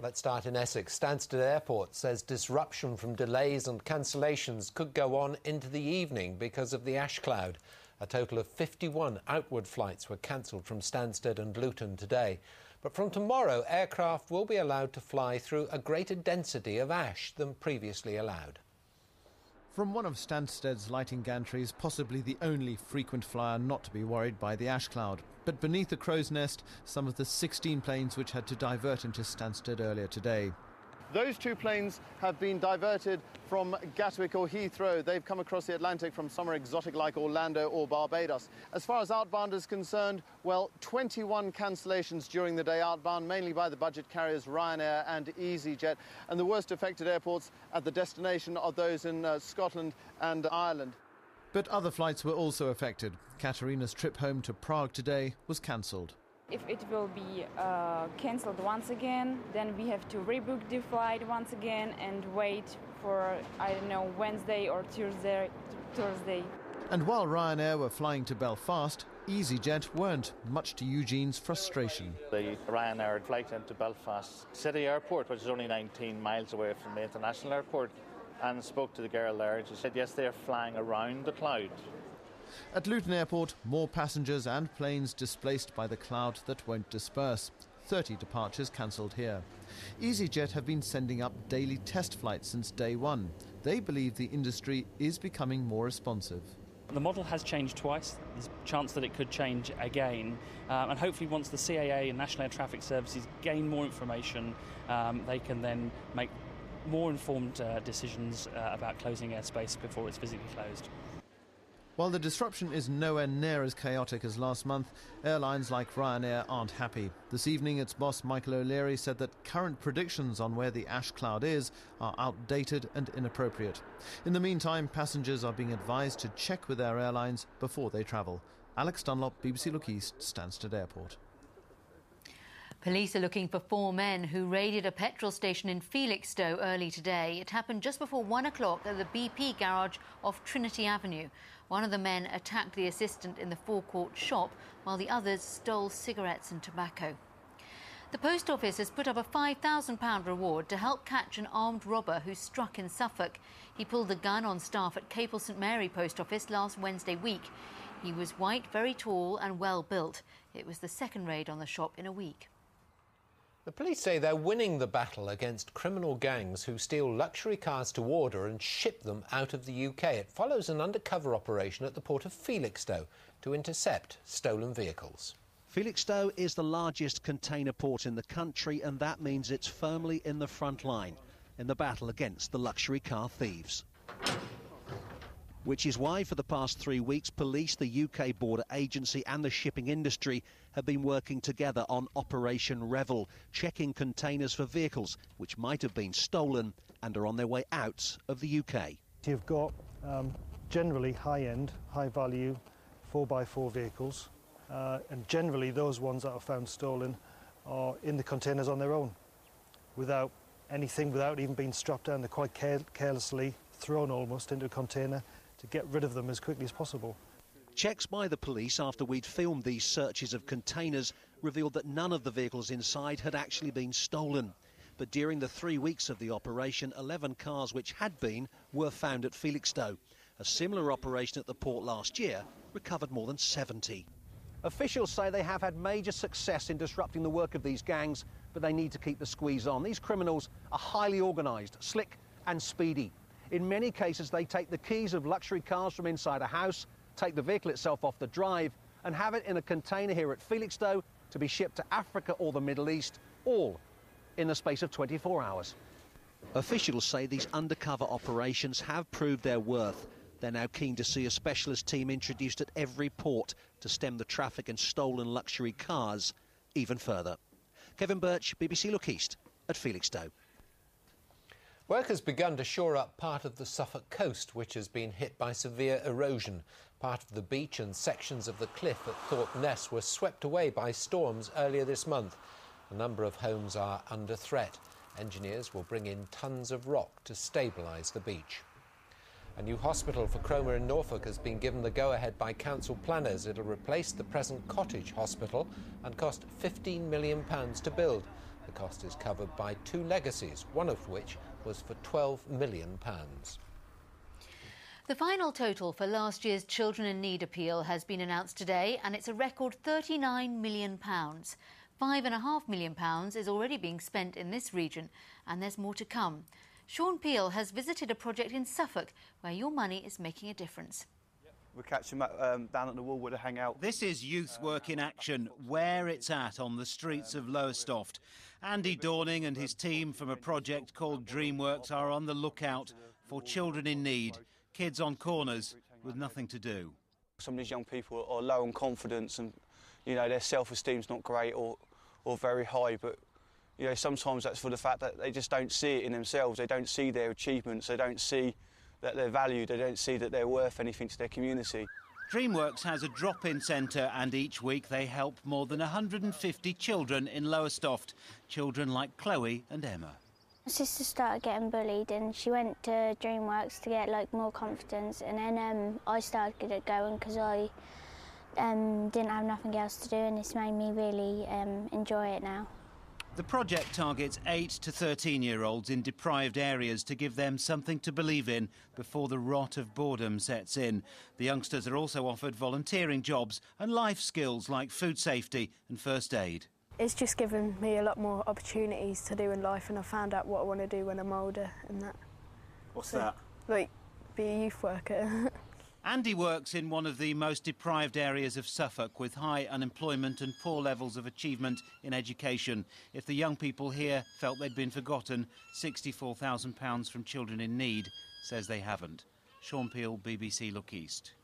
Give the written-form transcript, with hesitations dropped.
Let's start in Essex. Stansted Airport says disruption from delays and cancellations could go on into the evening because of the ash cloud. A total of 51 outward flights were cancelled from Stansted and Luton today. But from tomorrow, aircraft will be allowed to fly through a greater density of ash than previously allowed. From one of Stansted's lighting gantries, possibly the only frequent flyer not to be worried by the ash cloud. But beneath the crow's nest, some of the 16 planes which had to divert into Stansted earlier today. Those two planes have been diverted from Gatwick or Heathrow. They've come across the Atlantic from somewhere exotic like Orlando or Barbados. As far as outbound is concerned, well, 21 cancellations during the day outbound, mainly by the budget carriers Ryanair and EasyJet. And the worst affected airports at the destination are those in Scotland and Ireland. But other flights were also affected. Katerina's trip home to Prague today was cancelled. If it will be cancelled once again, then we have to rebook the flight once again and wait for, I don't know, Wednesday or Thursday. And while Ryanair were flying to Belfast, EasyJet weren't, much to Eugene's frustration. The Ryanair flight into Belfast City Airport, which is only 19 miles away from the international airport, and spoke to the girl there. She said, yes, they're flying around the cloud. At Luton Airport, more passengers and planes displaced by the cloud that won't disperse. 30 departures cancelled here. EasyJet have been sending up daily test flights since day one. They believe the industry is becoming more responsive. The model has changed twice. There's a chance that it could change again. And hopefully once the CAA and National Air Traffic Services gain more information, they can then make more informed decisions about closing airspace before it's physically closed. While the disruption is nowhere near as chaotic as last month, airlines like Ryanair aren't happy. This evening, its boss Michael O'Leary said that current predictions on where the ash cloud is are outdated and inappropriate. In the meantime, passengers are being advised to check with their airlines before they travel. Alex Dunlop, BBC Look East, Stansted Airport. Police are looking for 4 men who raided a petrol station in Felixstowe early today. It happened just before 1 o'clock at the BP garage off Trinity Avenue. One of the men attacked the assistant in the forecourt shop, while the others stole cigarettes and tobacco. The Post Office has put up a £5,000 reward to help catch an armed robber who struck in Suffolk. He pulled the gun on staff at Capel St Mary Post Office last Wednesday week. He was white, very tall and well built. It was the second raid on the shop in a week. The police say they're winning the battle against criminal gangs who steal luxury cars to order and ship them out of the UK. It follows an undercover operation at the port of Felixstowe to intercept stolen vehicles. Felixstowe is the largest container port in the country, and that means it's firmly in the front line in the battle against the luxury car thieves. Which is why for the past 3 weeks, police, the UK Border Agency and the shipping industry have been working together on Operation Revel, checking containers for vehicles which might have been stolen and are on their way out of the UK. You've got generally high-end, high-value 4x4 vehicles, and generally those ones that are found stolen are in the containers on their own, without even being strapped down. They're quite carelessly thrown almost into a container to get rid of them as quickly as possible. Checks by the police after we'd filmed these searches of containers revealed that none of the vehicles inside had actually been stolen. But during the 3 weeks of the operation, 11 cars which had been were found at Felixstowe. A similar operation at the port last year recovered more than 70. Officials say they have had major success in disrupting the work of these gangs, but they need to keep the squeeze on. These criminals are highly organised, slick and speedy. In many cases, they take the keys of luxury cars from inside a house, take the vehicle itself off the drive and have it in a container here at Felixstowe to be shipped to Africa or the Middle East, all in the space of 24 hours. Officials say these undercover operations have proved their worth. They're now keen to see a specialist team introduced at every port to stem the traffic in stolen luxury cars even further. Kevin Birch, BBC Look East at Felixstowe. Work has begun to shore up part of the Suffolk coast, which has been hit by severe erosion. Part of the beach and sections of the cliff at Thorpeness were swept away by storms earlier this month. A number of homes are under threat. Engineers will bring in tons of rock to stabilise the beach. A new hospital for Cromer in Norfolk has been given the go-ahead by council planners. It'll replace the present cottage hospital and cost £15 million to build. The cost is covered by 2 legacies, one of which was for £12 million. The final total for last year's Children in Need appeal has been announced today, and it's a record £39 million. £5.5 million is already being spent in this region, and there's more to come. Sean Peel has visited a project in Suffolk where your money is making a difference. We'll catch them down at the wall where they hang out. This is youth work in action, where it's at on the streets of Lowestoft. Andy Dorning and his team from a project called Dreamworks are on the lookout for children in need, kids on corners with nothing to do. Some of these young people are low on confidence and, you know, their self-esteem's not great or very high, but, you know, sometimes that's for the fact that they just don't see it in themselves. They don't see their achievements, they don't see that they're valued, they don't see that they're worth anything to their community. Dreamworks has a drop-in centre, and each week they help more than 150 children in Lowestoft, children like Chloe and Emma. My sister started getting bullied and she went to Dreamworks to get more confidence, and then I started going because I didn't have nothing else to do, and it's made me really enjoy it now. The project targets 8 to 13-year-olds in deprived areas to give them something to believe in before the rot of boredom sets in. The youngsters are also offered volunteering jobs and life skills like food safety and first aid. It's just given me a lot more opportunities to do in life, and I found out what I want to do when I'm older and that. What's that? Like, be a youth worker. Andy works in one of the most deprived areas of Suffolk with high unemployment and poor levels of achievement in education. If the young people here felt they'd been forgotten, £64,000 from Children in Need says they haven't. Sean Peel, BBC Look East.